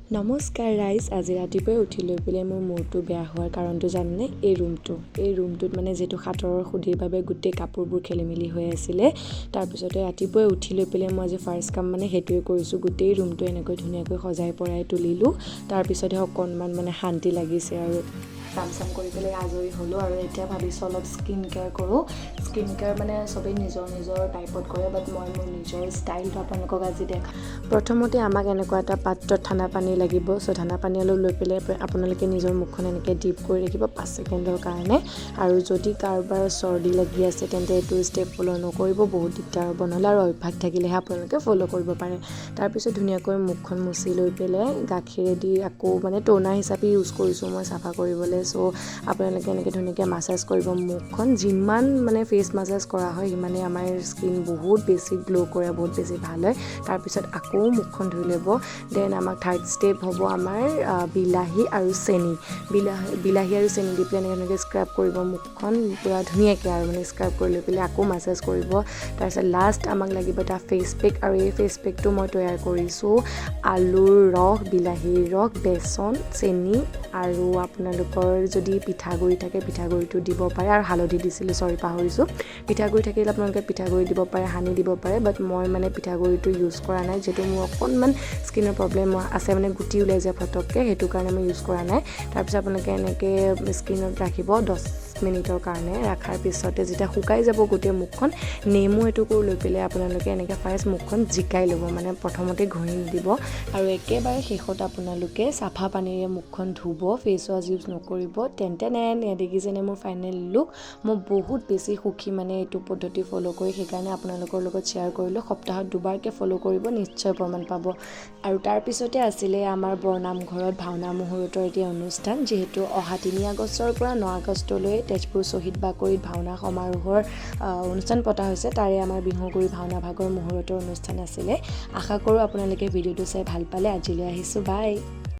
নমস্কাৰ ৰাইজ, আজি ৰাতিপুৱাই উঠি লৈ পেলাই মোৰ মূৰটো বেয়া হোৱাৰ কাৰণটো জানেনে? এই ৰুমটোত মানে যিহেতু সাঁতৰৰ সুধিৰ বাবে গোটেই কাপোৰবোৰ খেলি মেলি হৈ আছিলে। তাৰপিছতে ৰাতিপুৱাই উঠি লৈ পেলাই মই আজি ফাৰ্ষ্ট কাম মানে সেইটোৱে কৰিছোঁ। গোটেই ৰুমটো এনেকৈ ধুনীয়াকৈ সজাই পৰাই তুলিলোঁ। তাৰপিছতহে অকণমান মানে শান্তি লাগিছে আৰু কাম চাম কৰি পেলাই আজৰি হ'লোঁ। আৰু এতিয়া ভাবিছোঁ অলপ স্কিন কেয়াৰ কৰোঁ। স্কিন কেয়াৰ মানে চবেই নিজৰ নিজৰ টাইপত কৰে, বাট মই মোৰ নিজৰ ষ্টাইলটো আপোনালোকক আজি দেখাম। প্ৰথমতে আমাক এনেকুৱা এটা পাত্ৰত ঠাণ্ডা পানী লাগিব। চ' ঠাণ্ডা পানী অলপ লৈ পেলাই আপোনালোকে নিজৰ মুখখন এনেকৈ ডিপ কৰি ৰাখিব 5 ছেকেণ্ডৰ কাৰণে। আৰু যদি কাৰোবাৰ চৰ্দি লাগি আছে তেন্তে এইটো ষ্টেপ ফ'ল' নকৰিব, বহুত দিগদাৰ হ'ব নহ'লে, আৰু অভ্যাস থাকিলেহে আপোনালোকে ফ'ল' কৰিব পাৰে। তাৰপিছত ধুনীয়াকৈ মুখখন মুচি লৈ পেলাই গাখীৰেদি আকৌ মানে ট'নাৰ হিচাপে ইউজ কৰিছোঁ মই চাফা কৰিবলৈ। চ' আপোনালোকে এনেকৈ ধুনীয়াকৈ মাছাজ কৰিব মুখখন। যিমান মানে ফেচ মাছাজ কৰা হয় সিমানেই আমাৰ স্কিন বহুত বেছি গ্ল' কৰে, বহুত বেছি ভাল হয়। তাৰপিছত আকৌ মুখখন ধুই ল'ব। দেন আমাক থাৰ্ড ষ্টেপ হ'ব আমাৰ বিলাহী আৰু চেনি। বিলাহী আৰু চেনি দি পেলাই এনেকৈ স্ক্ৰাব কৰিব মুখখন পূৰা ধুনীয়াকৈ, আৰু মানে স্ক্ৰাব কৰি লৈ পেলাই আকৌ মাছাজ কৰিব। তাৰপিছত লাষ্ট আমাক লাগিব এটা ফেচ পেক, আৰু এই ফেচ পেকটো মই তৈয়াৰ কৰিছোঁ আলুৰ ৰস, বিলাহীৰ ৰস, বেচন, চেনি, আৰু আপোনালোকৰ যদি পিঠাগুড়ি থাকে পিঠাগুড়িটো দিব পাৰে, আৰু হালধি দিছিলোঁ, পাহৰিছোঁ। পিঠাগুড়ি থাকিলে আপোনালোকে পিঠাগুড়ি দিব পাৰে, হানি দিব পাৰে, বাট মই মানে পিঠাগুড়িটো ইউজ কৰা নাই, যিহেতু মোৰ অকণমান স্কিনৰ প্ৰব্লেম আছে, মানে গুটি ওলাই যায় ফটককৈ, সেইটো কাৰণে মই ইউজ কৰা নাই। তাৰপিছত আপোনালোকে এনেকৈ স্কিনত ৰাখিব 10 মিনিটৰ কাৰণে। ৰখাৰ পিছতে যেতিয়া শুকাই যাব গোটেই মুখখন, নেমু এটুকু লৈ পেলাই আপোনালোকে এনেকৈ ফাৰ্ষ্ট মুখখন জিকাই ল'ব, মানে প্ৰথমতে ঘঁহি নিদিব। আৰু একেবাৰে শেষত আপোনালোকে চাফা পানীৰে মুখখন ধুব, ফেচ ৱাছ ইউজ নকৰিব। তেন্তে দেখিছেনে মোৰ ফাইনেল লুক। মই বহুত বেছি সুখী মানে এইটো পদ্ধতি ফ'ল' কৰি, সেইকাৰণে আপোনালোকৰ লগত শ্বেয়াৰ কৰিলোঁ। সপ্তাহত 2বাৰকৈ ফ'ল' কৰিব, নিশ্চয় প্ৰমাণ পাব। আৰু তাৰপিছতে আছিলে আমাৰ বৰনামঘৰত ভাওনা মুহূৰ্তৰ এতিয়া অনুষ্ঠান, যিহেতু অহা 3 আগষ্টৰ পৰা 9 আগষ্টলৈ তেজপুৰ শ্বহীদ বাকৰিত ভাওনা সমাৰোহৰ অনুষ্ঠান পতা হৈছে। তাৰে আমাৰ বিহুগুৰি ভাওনা ভাগৰ মুহূৰ্তৰ অনুষ্ঠান আছিলে। আশা কৰোঁ আপোনালোকে ভিডিঅ'টো চাই ভাল পালে। আজিলৈ আহিছোঁ, বাই।